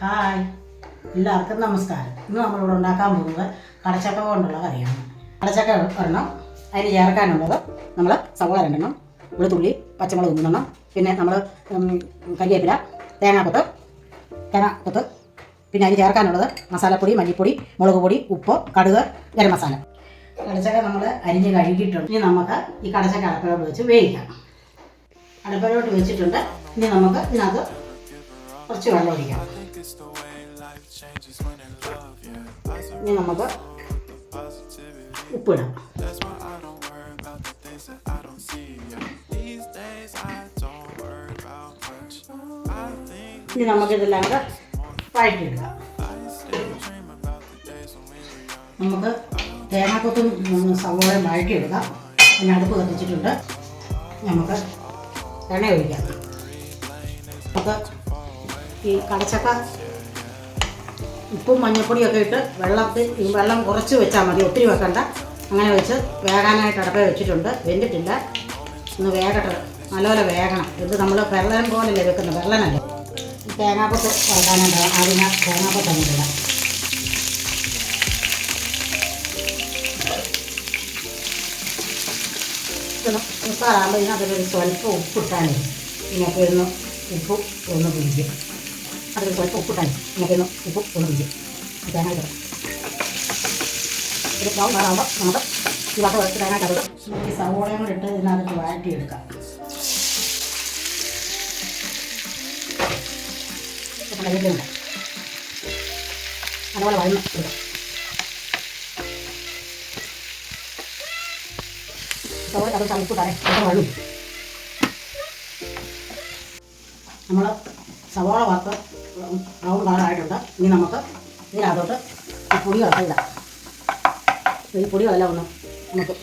Hi, എല്ലാവർക്കും നമസ്കാരം. ഇന്ന് നമ്മളിവിടെ ഉണ്ടാക്കാൻ പോകുന്നത് കടച്ചക്ക കൊണ്ടുള്ള കറിയാണ്. കടച്ചക്ക ഒരെണ്ണം, അതിന് ചേർക്കാനുള്ളത് നമ്മൾ സവോള 2 വെളുത്തുള്ളി, പച്ചമുളക് 3 പിന്നെ നമ്മൾ കരിവേപ്പില, തേങ്ങാക്കൊത്ത്, പിന്നെ അതിന് ചേർക്കാനുള്ളത് മസാലപ്പൊടി, മല്ലിപ്പൊടി, മുളക് പൊടി, ഉപ്പ്, കടുക്, ഗരം മസാല. കടച്ചക്ക നമ്മൾ അരിഞ്ഞ് കഴുകിയിട്ടുണ്ട്. ഇനി നമുക്ക് ഈ കടച്ചക്ക അടുപ്പിലോട്ട് വെച്ച് വേവിക്കാം. അടുപ്പിലോട്ട് വെച്ചിട്ടുണ്ട്. ഇനി നമുക്ക് ഇതിനകത്ത് കുറച്ച് വെള്ളം ഒഴിക്കാം. ഇനി നമുക്ക് ഉപ്പിടാം. ഇനി നമുക്കിതെല്ലാം കൂടെ വഴറ്റിയെടുക്കാം. നമുക്ക് തേങ്ങാക്കൊത്തും സവോളയും വഴറ്റിയെടുക്കാം. പിന്നെ അടുപ്പ് കത്തിച്ചിട്ടുണ്ട്. നമുക്ക് എണ്ണ ഒഴിക്കാം. നമുക്ക് ഈ കടച്ചക്ക ഉപ്പും മഞ്ഞൾപ്പൊടിയൊക്കെ ഇട്ട് വെള്ളം കുറച്ച് വെച്ചാൽ മതി, ഒത്തിരി വെക്കണ്ട. അങ്ങനെ വെച്ച് വേകാനായിട്ട് അടുപ്പേ വെച്ചിട്ടുണ്ട്. വെന്തിട്ടില്ല, ഒന്ന് വേകട്ടെ, നല്ലപോലെ വേകണം. ഇത് നമ്മൾ വെള്ളം പോലല്ലേ വെക്കുന്നത്, വെള്ളമല്ലേ. തേങ്ങാക്കൊത്ത് വറക്കാനായിട്ട് ആദ്യം തേങ്ങാക്കൊത്ത് അങ്ങോട്ടിടാം. ഉപ്പാറാകുമ്പോൾ ഇതിനകത്തൊരു സ്വല്പം ഉപ്പിട്ടാലേ ഇതിനൊക്കെ ഉപ്പ് ഒന്ന് പിടിക്കും. അതിൽ സ്വല്പം ഉപ്പിട്ടാൽ നമുക്കൊന്ന് ഉപ്പ് ഒന്ന് പിടിക്കും. തേങ്ങ ഇടും. ഒരു ബ്രൗൺ കളറാകുമ്പോൾ നമുക്ക് ഈ വട്ട വെച്ച് തേങ്ങ കറുത് ഈ സവോളയും കൂടെ ഇട്ട് ഇതിനകത്ത് വഴറ്റിയെടുക്കാം. കരിവേപ്പില അതുപോലെ വഴന്ന് ഇടും. സവോള അത് ഉപ്പ് തറേ അത് വഴും. നമ്മൾ സവോള വറുത്ത് ബ്രൗൺ കളറായിട്ടുണ്ട്. ഇനി നമുക്ക് ഇതിനകത്തോട്ട് ഈ പൊടികളൊക്കെ ഇടാം. ഈ പൊടികളെല്ലാം ഒന്ന് നമുക്ക്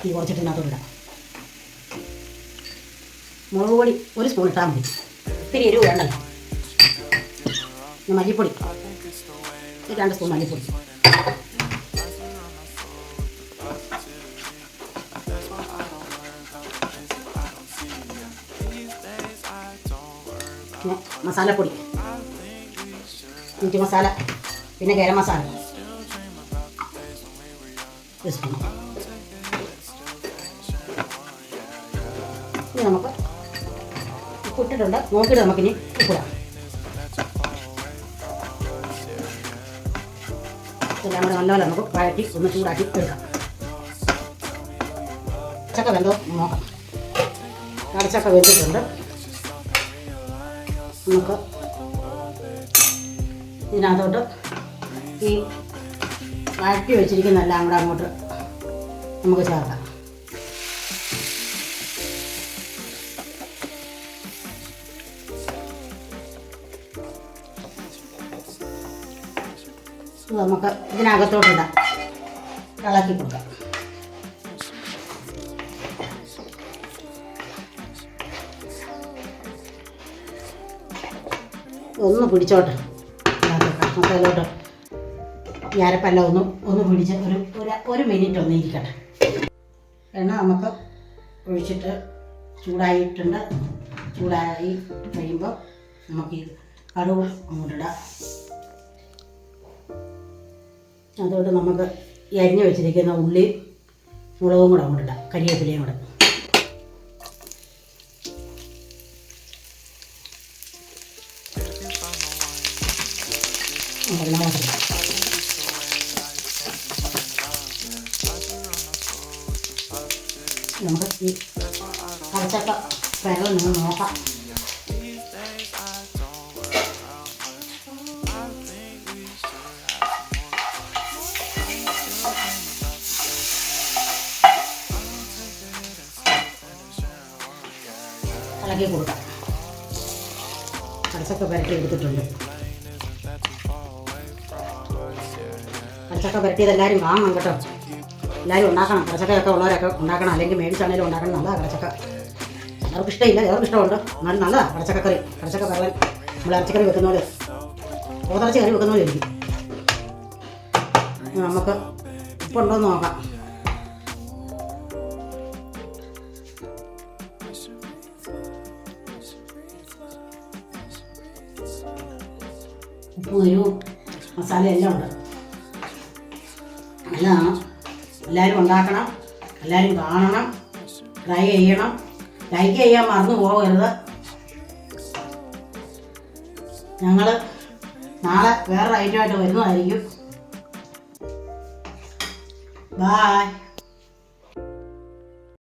ഈ കുറച്ചിട്ട് ഇതിനകത്തോട്ട് ഇടാം. മുളക് പൊടി 1 സ്പൂൺ ഇട്ടാൽ മതി, ഒത്തിരി എരിവ് വേണ്ടല്ലോ. മല്ലിപ്പൊടി 2 സ്പൂൺ മല്ലിപ്പൊടി. പിന്നെ മസാലപ്പൊടി, മീറ്റ് മസാല, പിന്നെ ഗരം മസാല 1 സ്പൂൺ. ഇനി നമുക്ക് ഉപ്പിട്ടിട്ടുണ്ട്, നോക്കിയിട്ട് നമുക്കിനി ഉപ്പിടാം. ഇതെല്ലാം കൂടെ നല്ലപോലെ നമുക്ക് വഴറ്റി ഒന്ന് ചൂടാക്കി എടുക്കാം. കടച്ചക്ക വെന്തോ നോക്കാം. കടച്ചക്ക വെന്തിട്ടുണ്ട്. നമുക്ക് ഇതിനകത്തോട്ട് ഈ വഴറ്റി വെച്ചിരിക്കുന്നതെല്ലാം കൂടെ അങ്ങോട്ട് നമുക്ക് ചേർക്കാം. നമുക്ക് ഇതിനകത്തോട്ടിടാം, ഇളക്കി കൊടുക്കാം. ഒന്ന് പിടിച്ചോട്ടെ മസാലയിലോട്ട്. ഈ അരപ്പെല്ലാം ഒന്ന് പിടിച്ച് ഒരു മിനിറ്റ് ഒന്ന് ഇരിക്കട്ടെ. എണ്ണ നമുക്ക് ഒഴിച്ചിട്ട് ചൂടായിട്ടുണ്ട്. ചൂടായി കഴിയുമ്പോൾ നമുക്ക് ഈ കടുക് അങ്ങോട്ടിടാം. അതുകൊണ്ട് നമുക്ക് ഈ അരിഞ്ഞ് വെച്ചിരിക്കുന്ന ഉള്ളി, മുളകും കൂടെ അങ്ങോട്ടിടാം, കരിവേപ്പിലയും കൂടെ. നമുക്ക് ഈ കടച്ചക്ക വെള്ളം നിന്ന് നോക്കാം. ഇളക്കി കൊടുക്കാം. കടച്ചക്ക പുരട്ടി എടുത്തിട്ടുണ്ട്. കടച്ചക്ക പുരട്ടിയത് വാങ്ങണം കേട്ടോ. എല്ലാവരും ഉണ്ടാക്കണം. കടച്ചക്കയൊക്കെ ഉള്ളവരൊക്കെ ഉണ്ടാക്കണം, അല്ലെങ്കിൽ മേടിച്ചാണെങ്കിലും ഉണ്ടാക്കണം. നല്ലതാണ് കടച്ചക്ക. അവർക്ക് ഇഷ്ടമില്ല, അവർക്ക് ഇഷ്ടമുണ്ട്, എന്നാലും നല്ലതാണ് കടച്ചക്കറി. കടച്ചക്ക വെള്ളം നമ്മൾ ഇറച്ചിക്കറി വെക്കുന്ന പോലെ, പോത്തിറച്ചി കറി വെക്കുന്ന പോലെ ഇരിക്കും. നമുക്ക് ഉപ്പുണ്ടോ എന്ന് നോക്കാം. ഉപ്പും എരിവും മസാല എല്ലാം ഉണ്ട്. നല്ലതാണ്. എല്ലാവരും ഉണ്ടാക്കണം, എല്ലാവരും കാണണം, ട്രൈ ചെയ്യണം. ലൈക്ക് ചെയ്യാൻ മറന്നു പോകരുത്. ഞങ്ങൾ നാളെ വേറൊരു ഐറ്റമായിട്ട് വരുന്നതായിരിക്കും. ബായ്.